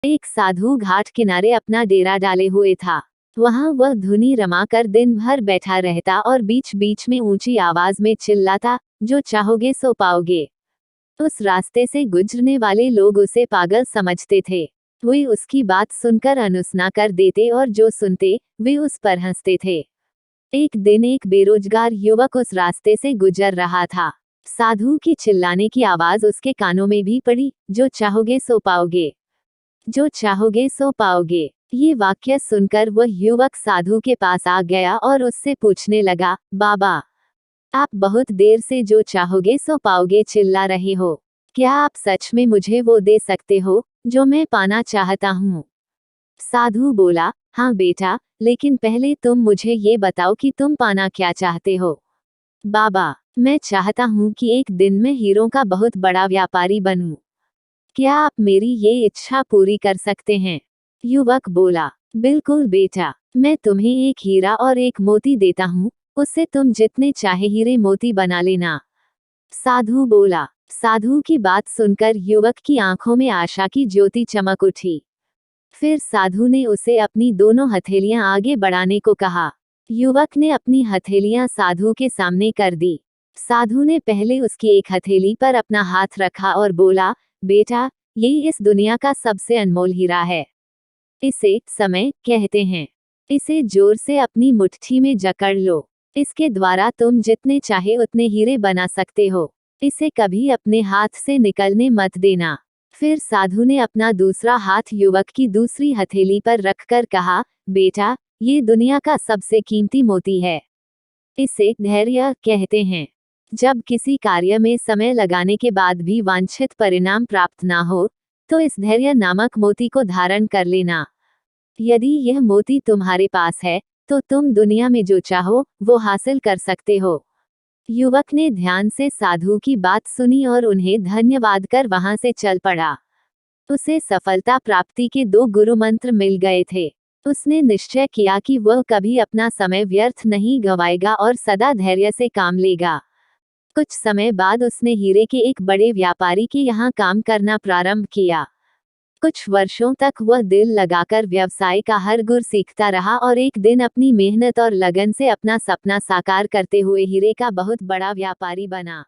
एक साधु घाट किनारे अपना डेरा डाले हुए था। वहां वह धुनी रमाकर दिन भर बैठा रहता और बीच बीच में ऊंची आवाज में चिल्लाता, जो चाहोगे सो पाओगे। उस रास्ते से गुजरने वाले लोग उसे पागल समझते थे। वे उसकी बात सुनकर अनसुना कर देते और जो सुनते वे उस पर हंसते थे। एक दिन एक बेरोजगार युवक उस रास्ते से गुजर रहा था। साधु की चिल्लाने की आवाज उसके कानों में भी पड़ी, जो चाहोगे सो पाओगे, जो चाहोगे सो पाओगे। ये वाक्य सुनकर वह युवक साधु के पास आ गया और उससे पूछने लगा, बाबा, आप बहुत देर से जो चाहोगे सो पाओगे चिल्ला रहे हो। क्या आप सच में मुझे वो दे सकते हो जो मैं पाना चाहता हूँ? साधु बोला, हाँ बेटा, लेकिन पहले तुम मुझे ये बताओ कि तुम पाना क्या चाहते हो। बाबा, मैं चाहता हूँ कि एक दिन मैं हीरों का बहुत बड़ा व्यापारी बनूं। क्या आप मेरी ये इच्छा पूरी कर सकते हैं? युवक बोला, बिल्कुल बेटा, मैं तुम्हें एक हीरा और एक मोती देता हूँ, उससे तुम जितने चाहे हीरे मोती बना लेना। साधु बोला। साधु की बात सुनकर युवक की आंखों में आशा की ज्योति चमक उठी। फिर साधु ने उसे अपनी दोनों हथेलियां आगे बढ़ाने को कहा। युवक ने अपनी हथेलियां साधु के सामने कर दी। साधु ने पहले उसकी एक हथेली पर अपना हाथ रखा और बोला, बेटा, यही इस दुनिया का सबसे अनमोल हीरा है। इसे समय कहते हैं। इसे जोर से अपनी मुट्ठी में जकड़ लो। इसके द्वारा तुम जितने चाहे उतने हीरे बना सकते हो। इसे कभी अपने हाथ से निकलने मत देना। फिर साधु ने अपना दूसरा हाथ युवक की दूसरी हथेली पर रखकर कहा, बेटा, ये दुनिया का सबसे कीमती मोती है। इसे धैर्य कहते हैं। जब किसी कार्य में समय लगाने के बाद भी वांछित परिणाम प्राप्त ना हो, तो इस धैर्य नामक मोती को धारण कर लेना। यदि यह मोती तुम्हारे पास है, तो तुम दुनिया में जो चाहो वो हासिल कर सकते हो। युवक ने ध्यान से साधु की बात सुनी और उन्हें धन्यवाद कर वहां से चल पड़ा। उसे सफलता प्राप्ति के 2 गुरु मंत्र मिल गए थे। उसने निश्चय किया कि वह कभी अपना समय व्यर्थ नहीं गंवाएगा और सदा धैर्य से काम लेगा। कुछ समय बाद उसने हीरे के एक बड़े व्यापारी के यहाँ काम करना प्रारंभ किया। कुछ वर्षों तक वह दिल लगाकर व्यवसाय का हर गुर सीखता रहा और एक दिन अपनी मेहनत और लगन से अपना सपना साकार करते हुए हीरे का बहुत बड़ा व्यापारी बना।